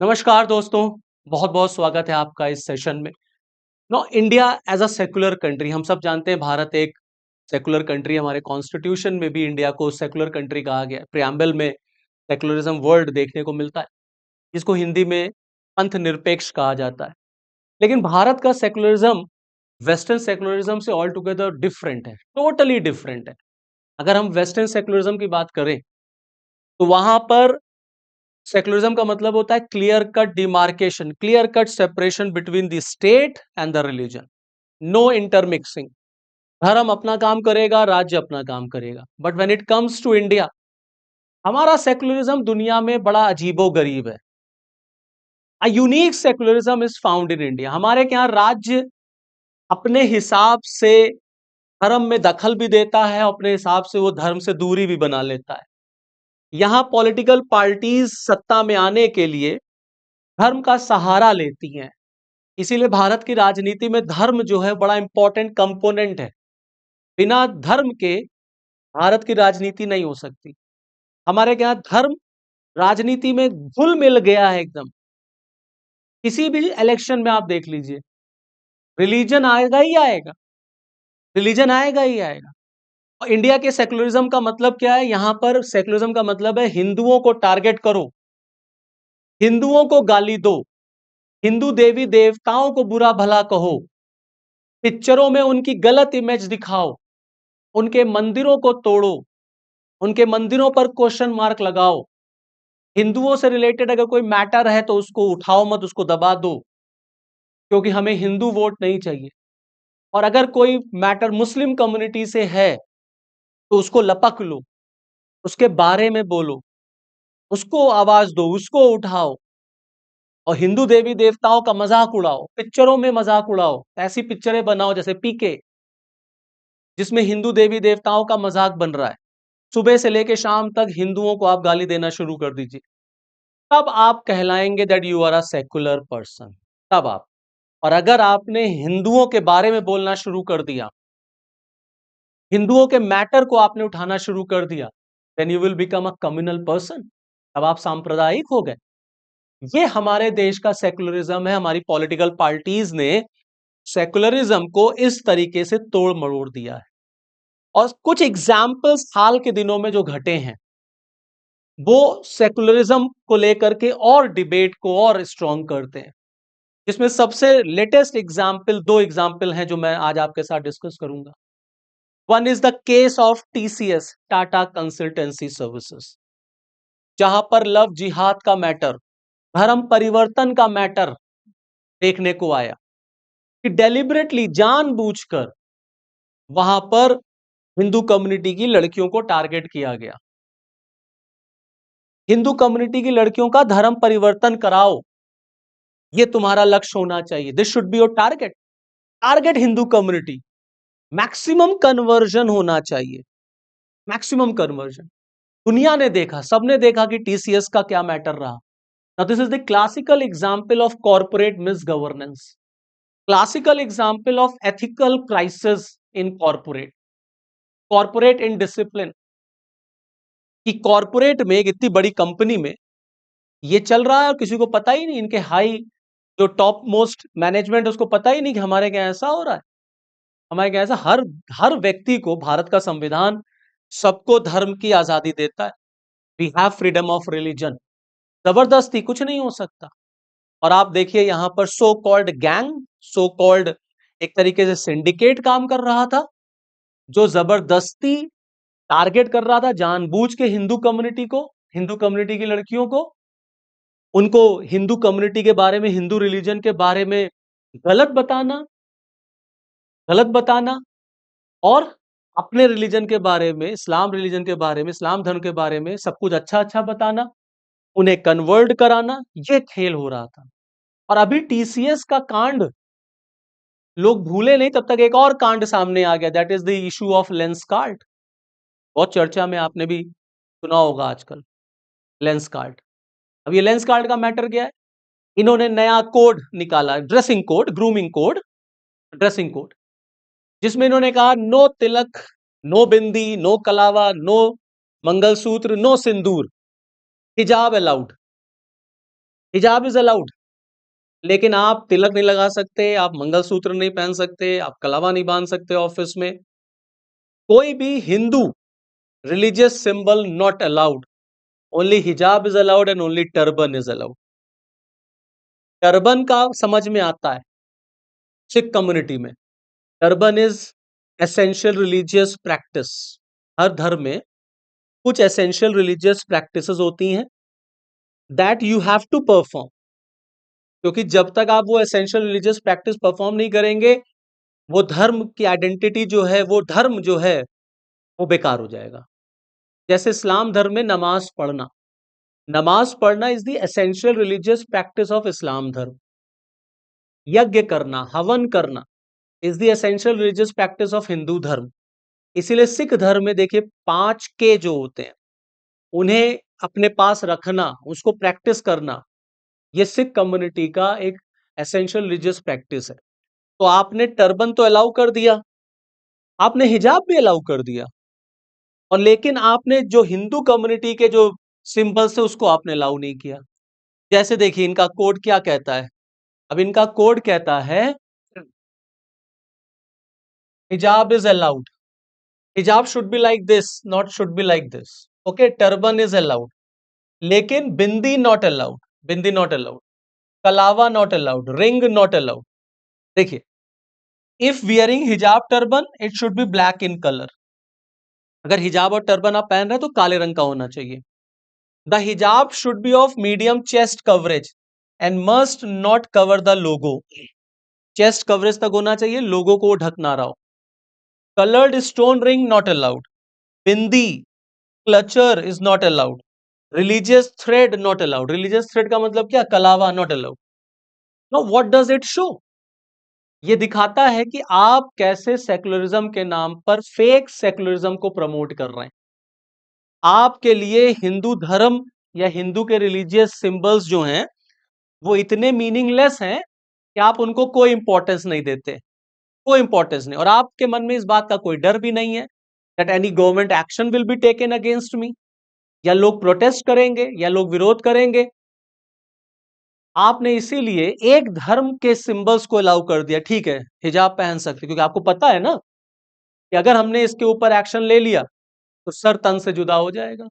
नमस्कार दोस्तों, बहुत बहुत स्वागत है आपका इस सेशन में। Know India as a secular country, हम सब जानते हैं भारत एक सेकुलर कंट्री। हमारे कॉन्स्टिट्यूशन में भी इंडिया को सेकुलर कंट्री कहा गया है। प्रियम्बल में सेकुलरिज्म वर्ड देखने को मिलता है, जिसको हिंदी में पंथ निरपेक्ष कहा जाता है। लेकिन भारत का सेकुलरिज्म वेस्टर्न सेकुलरिज्म से ऑल टुगेदर डिफरेंट है, टोटली डिफरेंट है। अगर हम वेस्टर्न सेकुलरिज्म की बात करें तो वहां पर सेकुलरिज्म का मतलब होता है clear cut demarcation, clear cut separation between the state and the religion. No intermixing. धर्म अपना काम करेगा, राज्य अपना काम करेगा। But when it comes to India, हमारा सेकुलरिज्म दुनिया में बड़ा अजीबो गरीब है। A unique secularism is found in India. हमारे यहाँ राज्य अपने हिसाब से धर्म में दखल भी देता है, अपने हिसाब से वो धर्म से दूरी भी बना लेता है। यहाँ पॉलिटिकल पार्टीज सत्ता में आने के लिए धर्म का सहारा लेती हैं। इसीलिए भारत की राजनीति में धर्म जो है बड़ा इंपॉर्टेंट कंपोनेंट है। बिना धर्म के भारत की राजनीति नहीं हो सकती। हमारे यहाँ धर्म राजनीति में घुल मिल गया है एकदम। किसी भी इलेक्शन में आप देख लीजिए, रिलीजन आएगा ही आएगा, रिलीजन आएगा ही आएगा। और इंडिया के सेकुलरिज्म का मतलब क्या है? यहाँ पर सेकुलरिज्म का मतलब है हिंदुओं को टारगेट करो, हिंदुओं को गाली दो, हिंदू देवी देवताओं को बुरा भला कहो, पिक्चरों में उनकी गलत इमेज दिखाओ, उनके मंदिरों को तोड़ो, उनके मंदिरों पर क्वेश्चन मार्क लगाओ। हिंदुओं से रिलेटेड अगर कोई मैटर है तो उसको उठाओ मत, उसको दबा दो, क्योंकि हमें हिंदू वोट नहीं चाहिए। और अगर कोई मैटर मुस्लिम कम्युनिटी से है तो उसको लपक लो, उसके बारे में बोलो, उसको आवाज दो, उसको उठाओ। और हिंदू देवी देवताओं का मजाक उड़ाओ, पिक्चरों में मजाक उड़ाओ। ऐसी पिक्चरें बनाओ जैसे पीके, जिसमें हिंदू देवी देवताओं का मजाक बन रहा है। सुबह से लेके शाम तक हिंदुओं को आप गाली देना शुरू कर दीजिए, तब आप कहलाएंगे that you are a secular person. तब आप, और अगर आपने हिंदुओं के बारे में बोलना शुरू कर दिया, हिंदुओं के मैटर को आपने उठाना शुरू कर दिया, then you will become a communal person. अब आप सांप्रदायिक हो गए। ये हमारे देश का सेकुलरिज्म है। हमारी पॉलिटिकल पार्टीज ने सेकुलरिज्म को इस तरीके से तोड़ मरोड़ दिया है। और कुछ एग्जाम्पल्स हाल के दिनों में जो घटे हैं, वो सेकुलरिज्म को लेकर के और डिबेट को और स्ट्रॉन्ग करते हैं। जिसमें सबसे लेटेस्ट एग्जाम्पल, दो एग्जाम्पल हैं जो मैं आज आपके साथ डिस्कस करूंगा। One is the case of TCS, Tata consultancy services, जहां पर लव जिहाद का मैटर, धर्म परिवर्तन का मैटर देखने को आया कि डेलिबरेटली, जानबूझकर वहां पर हिंदू कम्युनिटी की लड़कियों को टारगेट किया गया। हिंदू कम्युनिटी की लड़कियों का धर्म परिवर्तन कराओ, ये तुम्हारा लक्ष्य होना चाहिए। This should be your target. Target Hindu community, maximum conversion होना चाहिए, मैक्सिमम कन्वर्जन। दुनिया ने देखा, सबने देखा कि टीसीएस का क्या मैटर रहा। Now this is the classical example of corporate miss governance, classical example of ethical crisis in corporate, corporate indiscipline. कि कॉर्पोरेट में, एक इतनी बड़ी कंपनी में ये चल रहा है और किसी को पता ही नहीं। इनके हाई जो टॉप मोस्ट मैनेजमेंट, उसको पता ही नहीं कि हमारे यहाँ ऐसा हो रहा है। हमारे यहाँ ऐसा, हर हर व्यक्ति को भारत का संविधान सबको धर्म की आजादी देता है। We have freedom of religion. जबरदस्ती कुछ नहीं हो सकता। और आप देखिए यहाँ पर so called gang, so called एक तरीके से सिंडिकेट काम कर रहा था, जो जबरदस्ती टारगेट कर रहा था जानबूझ के हिंदू कम्युनिटी को, हिंदू कम्युनिटी की लड़कियों को, उनको हिंदू कम्युनिटी के बारे में, हिंदू रिलीजन के बारे में गलत बताना, गलत बताना, और अपने रिलीजन के बारे में, इस्लाम रिलीजन के बारे में, इस्लाम धर्म के बारे में सब कुछ अच्छा अच्छा बताना, उन्हें कन्वर्ट कराना। ये खेल हो रहा था। और अभी टीसीएस का कांड लोग भूले नहीं, तब तक एक और कांड सामने आ गया, that is the issue of Lenskart. बहुत चर्चा में आपने भी सुना होगा आजकल, लेंसकार्ट। अब ये लेंसकार्ट का मैटर क्या है? इन्होंने नया कोड निकाला, dressing code, grooming code, dressing code, जिसमें इन्होंने कहा नो तिलक, नो बिंदी, नो कलावा, नो मंगलसूत्र, नो सिंदूर, हिजाब अलाउड। हिजाब इज अलाउड, लेकिन आप तिलक नहीं लगा सकते, आप मंगलसूत्र नहीं पहन सकते, आप कलावा नहीं बांध सकते ऑफिस में। कोई भी Hindu religious symbol not allowed, only hijab is allowed and only turban is allowed. Turban का समझ में आता है सिख कम्युनिटी में, turban is essential religious practice. हर धर्म में कुछ एसेंशियल रिलीजियस प्रैक्टिसेस होती हैं that you have to perform, क्योंकि जब तक आप वो एसेंशियल रिलीजियस प्रैक्टिस परफॉर्म नहीं करेंगे, वो धर्म की आइडेंटिटी जो है, वो धर्म जो है, वो बेकार हो जाएगा। जैसे इस्लाम धर्म में नमाज पढ़ना is the essential religious practice of Islam धर्म। यज्ञ करना, हवन करना is the essential religious practice of Hindu धर्म। इसीलिए सिख धर्म में देखिए 5 के जो होते हैं, उन्हें अपने पास रखना, उसको प्रैक्टिस करना, ये सिख कम्युनिटी का एक एसेंशियल रिलीजियस प्रैक्टिस है। तो आपने टर्बन तो अलाउ कर दिया, आपने हिजाब भी अलाउ कर दिया, और लेकिन आपने जो हिंदू कम्युनिटी के जो सिंबल्स है उसको आपने अलाउ नहीं किया। जैसे देखिए इनका कोड क्या कहता है। अब इनका कोड कहता है hijab is allowed, hijab should be like this, not should be like this. Okay, turban is allowed, लेकिन bindi not allowed, bindi not allowed, kalava not allowed, ring not allowed. देखिए, if wearing hijab turban it should be black in colour. अगर hijab और turban आप पहन रहे हैं तो काले रंग का होना चाहिए। The hijab should be of medium chest coverage and must not cover the logo. Chest coverage तक होना चाहिए, लोगो को ढक ना रहा हो। Coloured stone ring not allowed, bindi clutcher is not allowed, religious thread not allowed. Religious thread का मतलब क्या? Kalava not allowed. No, what does it show? ये दिखाता है कि आप कैसे सेकुलरिज्म के नाम पर फेक सेकुलरिज्म को प्रमोट कर रहे हैं। आपके लिए हिंदू धर्म या हिंदू के रिलीजियस सिंबल्स जो हैं वो इतने मीनिंगलेस हैं कि आप उनको कोई इंपॉर्टेंस नहीं देते, कोई इंपॉर्टेंस नहीं, और आपके मन में इस बात का कोई डर भी नहीं है that any government action will be taken against me, या लोग प्रोटेस्ट करेंगे या लोग विरोध करेंगे। आपने इसीलिए एक धर्म के सिंबल्स को अलाउ कर दिया। ठीक है, हिजाब पहन सकते, क्योंकि आपको पता है ना कि अगर हमने इसके ऊपर एक्शन ले लिया तो सर तन से जुदा हो जाएगा।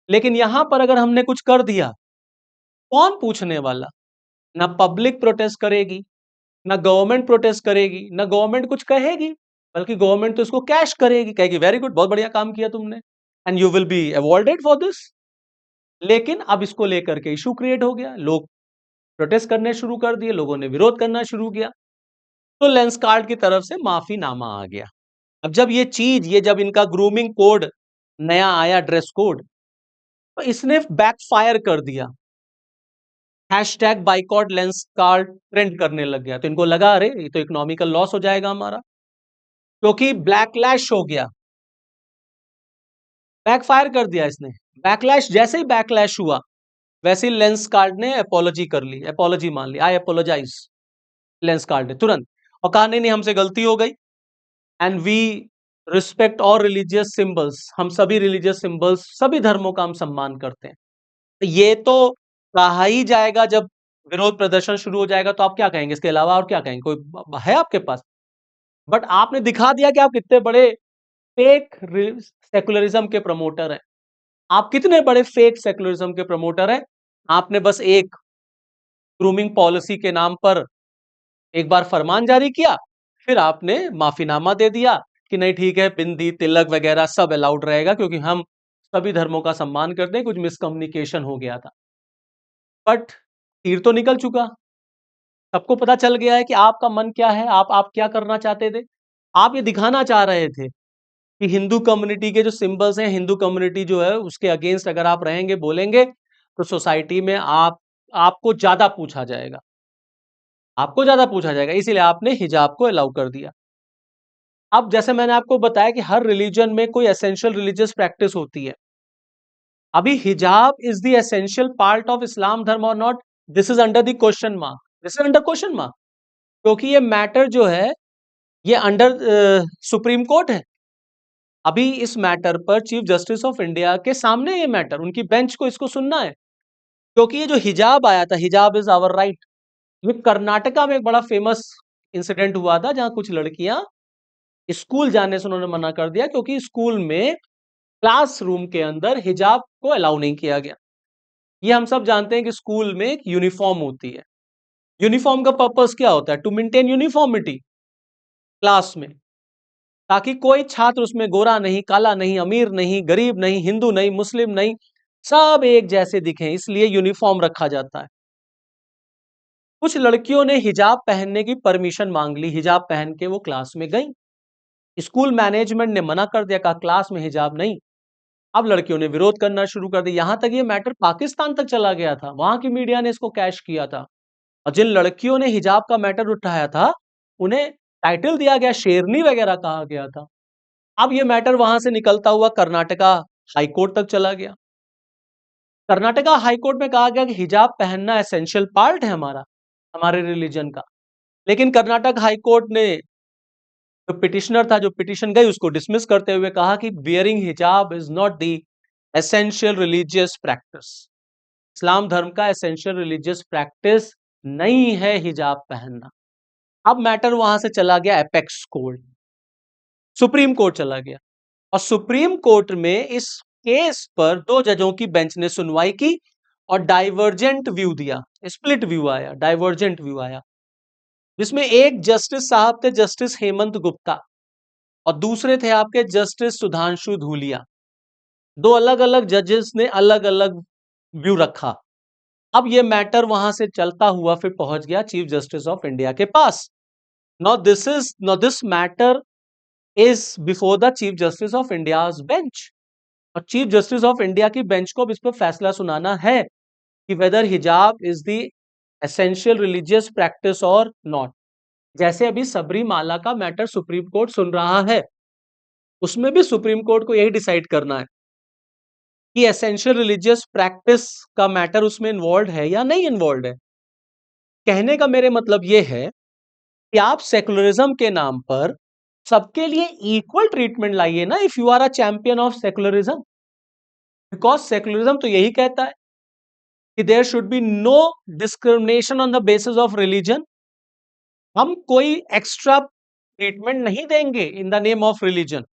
लेकिन यहां पर अगर हमने कुछ कर दिया, कौन पूछने वाला? ना पब्लिक प्रोटेस्ट करेगी, ना गवर्नमेंट प्रोटेस्ट करेगी, ना गवर्नमेंट कुछ कहेगी, बल्कि गवर्नमेंट तो इसको कैश करेगी, कहेगी वेरी गुड, बहुत बढ़िया काम किया तुमने, and you will be awarded for this. लेकिन अब इसको लेकर के इशू क्रिएट हो गया, लोग प्रोटेस्ट करने शुरू कर दिए, लोगों ने विरोध करना शुरू किया, तो लेंसकार्ट की तरफ से माफीनामा आ गया। अब जब ये चीज, ये जब इनका ग्रूमिंग कोड नया आया, ड्रेस कोड, तो इसने बैकफायर कर दिया। हैशटैग बाइकॉट लेंसकार्ट ट्रेंड करने लग गया, तो इनको लगा अरे ये तो इकोनॉमिकल लॉस हो जाएगा हमारा, क्योंकि बैकलैश हो गया। बैकफायर कर दिया इसने। बैकलैश, जैसे ही बैकलैश हुआ वैसे ही लेंसकार्ट ने अपोलॉजी कर ली, अपोलॉजी मान ली, आई अपोलोजाइज। लेंसकार्ट ने तुरंत, और कहा नहीं नहीं हमसे गलती हो गई, एंड वी रिस्पेक्ट और रिलीजियस सिंबल्स, हम सभी रिलीजियस सिंबल्स, सभी धर्मों का हम सम्मान करते हैं। तो ये तो कहा ही जाएगा, जब विरोध प्रदर्शन शुरू हो जाएगा तो आप क्या कहेंगे? इसके अलावा और क्या कहेंगे? कोई है आपके पास? बट आपने दिखा दिया कि आप कितने बड़े फेक सेकुलरिज्म के प्रमोटर हैं। आप कितने बड़े फेक सेकुलरिज्म के प्रमोटर हैं। आपने बस एक ग्रूमिंग पॉलिसी के नाम पर एक बार फरमान जारी किया, फिर आपने माफीनामा दे दिया कि नहीं ठीक है, बिंदी तिलक वगैरह सब अलाउड रहेगा क्योंकि हम सभी धर्मों का सम्मान करते हैं, कुछ मिसकम्युनिकेशन हो गया था। बट तीर तो निकल चुका, सबको पता चल गया है कि आपका मन क्या है, आप क्या करना चाहते थे। आप ये दिखाना चाह रहे थे कि हिंदू कम्युनिटी के जो सिंबल्स हैं, हिंदू कम्युनिटी जो है उसके अगेंस्ट अगर आप रहेंगे, बोलेंगे, तो सोसाइटी में आपको ज्यादा पूछा जाएगा, आपको ज्यादा पूछा जाएगा, इसीलिए आपने हिजाब को अलाउ कर दिया। अब जैसे मैंने आपको बताया कि हर रिलीजन में कोई एसेंशियल रिलीजियस प्रैक्टिस होती है। अभी हिजाब is the essential part of Islam धर्म और not, this is under the question mark, this is under question mark, क्योंकि ये मैटर जो है ये अंडर सुप्रीम कोर्ट है। अभी इस मैटर पर चीफ जस्टिस ऑफ इंडिया के सामने ये मैटर, उनकी बेंच को इसको सुनना है। क्योंकि ये जो हिजाब आया था, हिजाब इज आवर राइट, ये कर्नाटका में एक बड़ा फेमस इंसिडेंट हुआ था, जहां कुछ लड़कियां स्कूल जाने से उन्होंने मना कर दिया क्योंकि स्कूल में क्लासरूम के अंदर हिजाब को अलाउ नहीं किया गया। ये हम सब जानते हैं कि स्कूल में एक यूनिफॉर्म होती है। यूनिफॉर्म का पर्पस क्या होता है? टू मेंटेन यूनिफॉर्मिटी क्लास में, ताकि कोई छात्र उसमें गोरा नहीं, काला नहीं, अमीर नहीं, गरीब नहीं, हिंदू नहीं, मुस्लिम नहीं, सब एक जैसे दिखें, इसलिए यूनिफॉर्म रखा जाता है। कुछ लड़कियों ने हिजाब पहनने की परमिशन मांग ली, हिजाब पहन के वो क्लास में गई। स्कूल मैनेजमेंट ने मना कर दिया, कहा क्लास में हिजाब नहीं। अब लड़कियों ने विरोध करना शुरू कर दिया, यहां तक ये मैटर पाकिस्तान तक चला गया था, वहां की मीडिया ने इसको कैश किया था। और जिन लड़कियों ने हिजाब का मैटर उठाया था, उन्हें टाइटल दिया गया, शेरनी वगैरह कहा गया था। अब ये मैटर वहां से निकलता हुआ कर्नाटका हाईकोर्ट तक चला गया। कर्नाटका हाईकोर्ट में कहा गया कि हिजाब पहनना एसेंशियल पार्ट है हमारा, हमारे रिलीजन का। लेकिन कर्नाटक हाईकोर्ट ने, जो पिटिशनर था, जो पिटिशन गई, उसको डिसमिस करते हुए कहा कि wearing hijab is not the essential religious practice. Islam धर्म का एसेंशियल रिलीजियस प्रैक्टिस नहीं है हिजाब पहनना। अब मैटर वहां से चला गया एपेक्स कोर्ट, सुप्रीम कोर्ट चला गया। और सुप्रीम कोर्ट में इस केस पर दो जजों की बेंच ने सुनवाई की और डाइवर्जेंट व्यू दिया, स्प्लिट व्यू आया, डाइवर्जेंट व्यू आया, जिसमें एक जस्टिस साहब थे, जस्टिस हेमंत गुप्ता, और दूसरे थे आपके जस्टिस सुधांशु धूलिया। दो अलग अलग जजेस ने अलग अलग व्यू रखा। अब ये मैटर वहां से चलता हुआ फिर पहुंच गया चीफ जस्टिस ऑफ इंडिया के पास। Now this matter is before the chief justice of India's bench. और चीफ जस्टिस ऑफ इंडिया की बेंच को अब इस पर फैसला सुनाना है कि वेदर हिजाब is the essential religious practice और नॉट। जैसे अभी सबरीमाला का मैटर सुप्रीम कोर्ट सुन रहा है, उसमें भी सुप्रीम कोर्ट को यही डिसाइड करना है कि एसेंशियल रिलीजियस प्रैक्टिस का मैटर उसमें इन्वॉल्व है या नहीं इन्वॉल्व है। कहने का मेरे मतलब यह है कि आप सेकुलरिज्म के नाम पर सबके लिए इक्वल ट्रीटमेंट लाइए ना, if you are a champion of secularism. Because secularism तो यही कहता है कि there should be no discrimination on the basis of religion. हम कोई एक्स्ट्रा ट्रीटमेंट नहीं देंगे in the name of religion.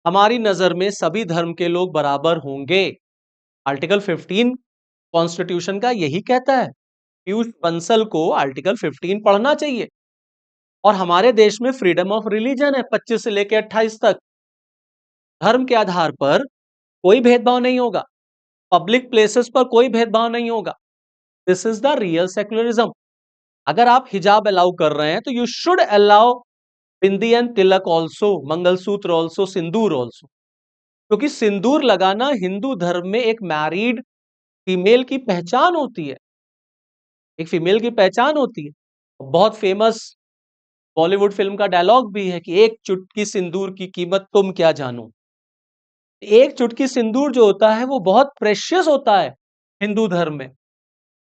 हमारी नजर में सभी धर्म के लोग बराबर होंगे। आर्टिकल 15 कॉन्स्टिट्यूशन का यही कहता है। पीयूष बंसल को आर्टिकल 15 पढ़ना चाहिए। और हमारे देश में फ्रीडम ऑफ रिलीजन है 25 से लेकर 28 तक। धर्म के आधार पर कोई भेदभाव नहीं होगा, पब्लिक प्लेसेस पर कोई भेदभाव नहीं होगा। This is the real secularism. अगर आप हिजाब अलाउ कर रहे हैं तो you should allow bindi and Tilak also, mangalsutra also, Sindoor also. क्योंकि सिंदूर लगाना हिंदू धर्म में एक मैरिड फीमेल की पहचान होती है, एक फीमेल की पहचान होती है। बहुत फेमस बॉलीवुड फिल्म का डायलॉग भी है कि एक चुटकी सिंदूर की कीमत तुम क्या जानो। एक चुटकी सिंदूर जो होता है वो बहुत प्रेशियस होता है हिंदू धर्म में।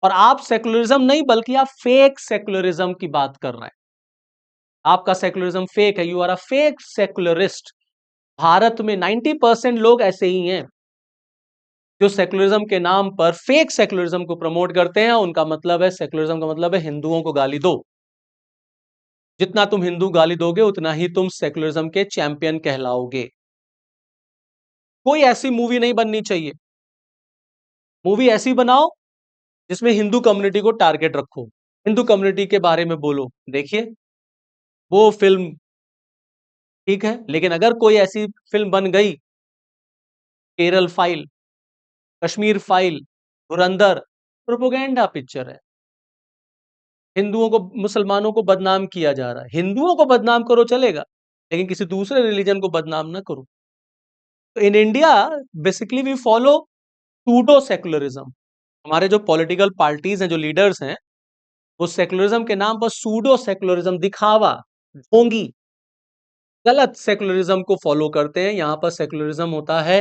और आप सेकुलरिज्म नहीं, बल्कि आप फेक सेकुलरिज्म की बात कर रहे हैं। आपका सेकुलरिज्म फेक है, you are a fake secularist. Bharat में 90% लोग ऐसे ही हैं जो सेकुलरिज्म के नाम पर फेक सेकुलरिज्म को प्रमोट करते हैं। उनका मतलब है, सेकुलरिज्म का मतलब है हिंदुओं को गाली दो। जितना तुम हिंदू गाली दोगे उतना ही तुम सेकुलरिज्म के चैंपियन कहलाओगे। कोई ऐसी मूवी नहीं बननी चाहिए। मूवी ऐसी बनाओ जिसमें हिंदू कम्युनिटी को टारगेट रखो, हिंदू कम्युनिटी के बारे में बोलो। देखिए वो फिल्म ठीक है, लेकिन अगर कोई ऐसी फिल्म बन गई, केरल फाइल, कश्मीर फाइल, धुरंधर, प्रोपोगेंडा पिक्चर है। हिंदुओं को, मुसलमानों को बदनाम किया जा रहा है। हिंदुओं को बदनाम करो चलेगा, लेकिन किसी दूसरे रिलीजन को बदनाम ना करो। तो in India basically we follow pseudo secularism. हमारे जो पॉलिटिकल पार्टीज हैं, जो लीडर्स हैं, वो सेकुलरिज्म के नाम पर सूडो सेकुलरिज्म, दिखावा, ढोंगी, गलत सेकुलरिज्म को फॉलो करते हैं। यहां पर सेकुलरिज्म होता है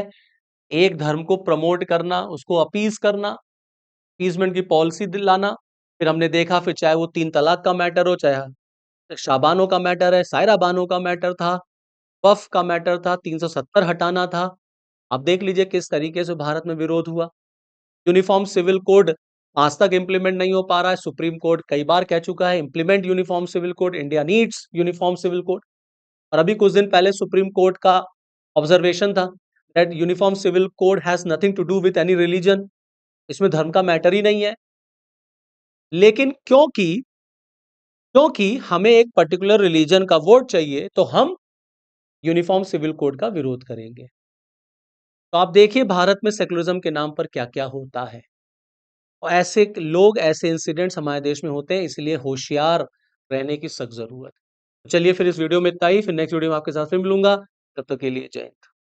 एक धर्म को प्रमोट करना, उसको अपीज करना, अपीजमेंट की पॉलिसी दिलाना। फिर हमने देखा, फिर चाहे वो 3 तलाक का मैटर हो, चाहे शाबानो का मैटर है, सायरा बानो का मैटर था, वफ का मैटर था, 370 हटाना था। अब देख लीजिए किस तरीके से भारत में विरोध हुआ। यूनिफॉर्म सिविल कोड आज तक इंप्लीमेंट नहीं हो पा रहा है। सुप्रीम कोर्ट कई बार कह चुका है implement uniform civil code, India needs uniform civil code. और अभी कुछ दिन पहले सुप्रीम कोर्ट का ऑब्जर्वेशन था that uniform civil code has nothing to do with any religion, इसमें धर्म का मैटर ही नहीं है। लेकिन क्योंकि क्योंकि हमें एक पर्टिकुलर रिलीजन का वोट चाहिए तो हम यूनिफॉर्म सिविल कोड का विरोध करेंगे। तो आप देखिए भारत में सेकुलरिज्म के नाम पर क्या-क्या होता है। और ऐसे लोग, ऐसे इंसिडेंट्स हमारे देश में होते हैं, इसलिए होशियार रहने की सख्त जरूरत है। चलिए फिर इस वीडियो में इतना ही, फिर नेक्स्ट वीडियो में आपके साथ फिर मिलूंगा। तब तक के लिए जय हिंद।